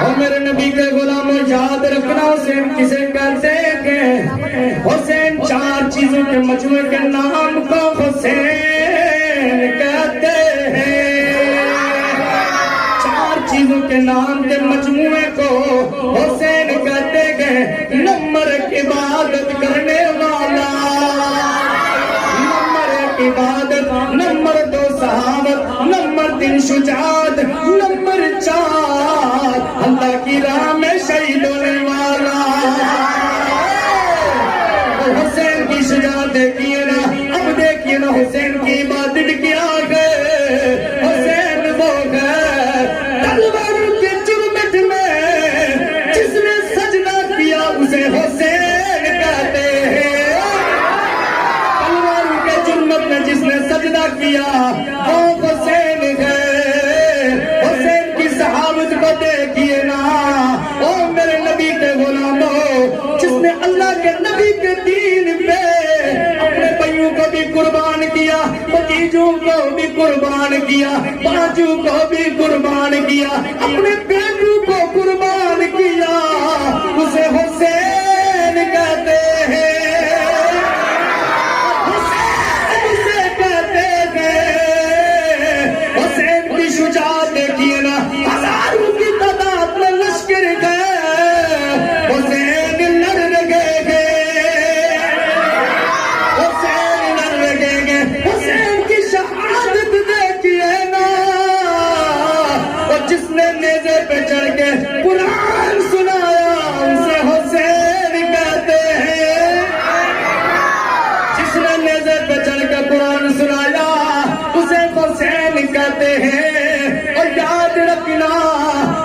اور میرے نبی کے غلاموں یاد رکھنا حسین کسے کہتے ہیں؟ حسین چار چیزوں کے مجموعے کے نام کو حسین کہتے ہیں، چار چیزوں کے نام کے مجموعے کو حسین کہتے گئے۔ نمبر ایک عبادت کرنے والا، نمبر ایک عبادت، نمبر دو صحابت، نمبر تین شجاعت، نمبر چار اللہ کی راہ میں شہید ہونے والا۔ حسین کی شجاعت دیکھیے نا، اب دیکھیے نا حسین کی عبادت کیا گئے۔ حسین وہ گئے تلوار کے چرمٹ میں جس نے سجدہ کیا اسے حسین کہتے ہیں۔ تلوار کے چرمٹ میں جس نے سجدہ کیا وہ حسین گئے۔ حسین کی صحابت کو دیکھیے نا، او میرے نبی کے غلاموں، جس نے اللہ کے نبی کے دین پہ اپنے بھائیوں کو بھی قربان کیا، بھتیجوں کو بھی قربان کیا، باجو کو بھی قربان کیا، اپنے بیٹوں کو قربان کیا، اسے حسین کہتے ہیں۔ حسین اسے کہتے ہیں۔ حسین کی شجاعت دیکھیے نا، ہزاروں کی تعداد میں لشکر گئے، حسین لڑ لگے گئے، حسین لڑ لگے گئے۔ حسین کی شہادت دیکھیے نا، اور جس نے نیزے پہ چڑھ کے قرآن سنایا اسے حسین کہتے ہیں۔ جس نے نیزے پہ چڑھ کے قرآن سنایا اسے حسین کہتے ہیں۔ اور یاد رکھنا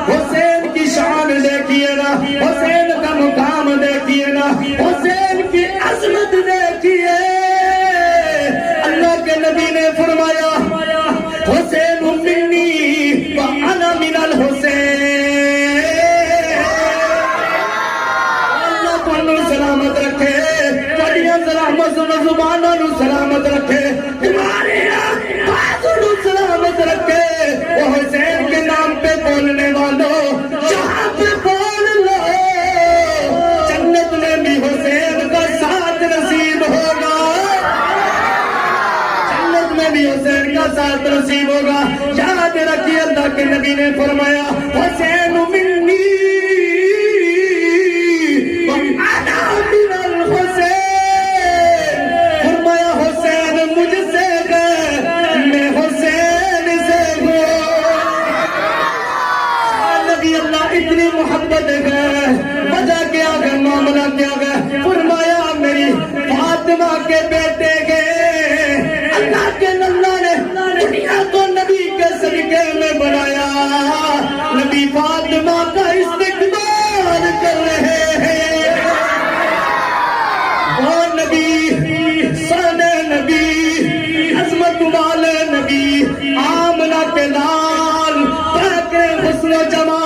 حسین کی شان دیکھیے نا، حسین کا مقام دیکھیے نا، حسین کی عظمت دیکھیے۔ اللہ کے نبی نے فرمایا حسین منی وانا من الحسین۔ اللہ تمہیں سلامت رکھے، بڑیاں سلامت زبانوں نو سلامت رکھے، تمہارے بازو نو سلامت رکھے۔ وہ حسین کے نام پہ بولنے والوں یہاں پہ بول لو، جنت میں بھی حسین کا ساتھ نصیب ہوگا، جنت میں بھی حسین کا ساتھ نصیب ہوگا۔ یاد رکھیے اللہ کے نبی نے فرمایا حسین منی وانا من الحسین۔ فرمایا حسین مجھ سے ہے، میں حسین سے ہوں۔ نبی اللہ اتنی محبت ہے، وجہ کیا ہے، معاملہ کیا ہے؟ فرمایا میری فاطمہ کے بیٹے گئے، اللہ کے اللہ نے دنیا کو نبی کے صدقے میں بنایا، نبی فاطمہ کا استقبال کر رہے ہیں۔ وہ نبی، سانے نبی، عظمت والے نبی، آمنہ کے لال، پاک حسن و جمال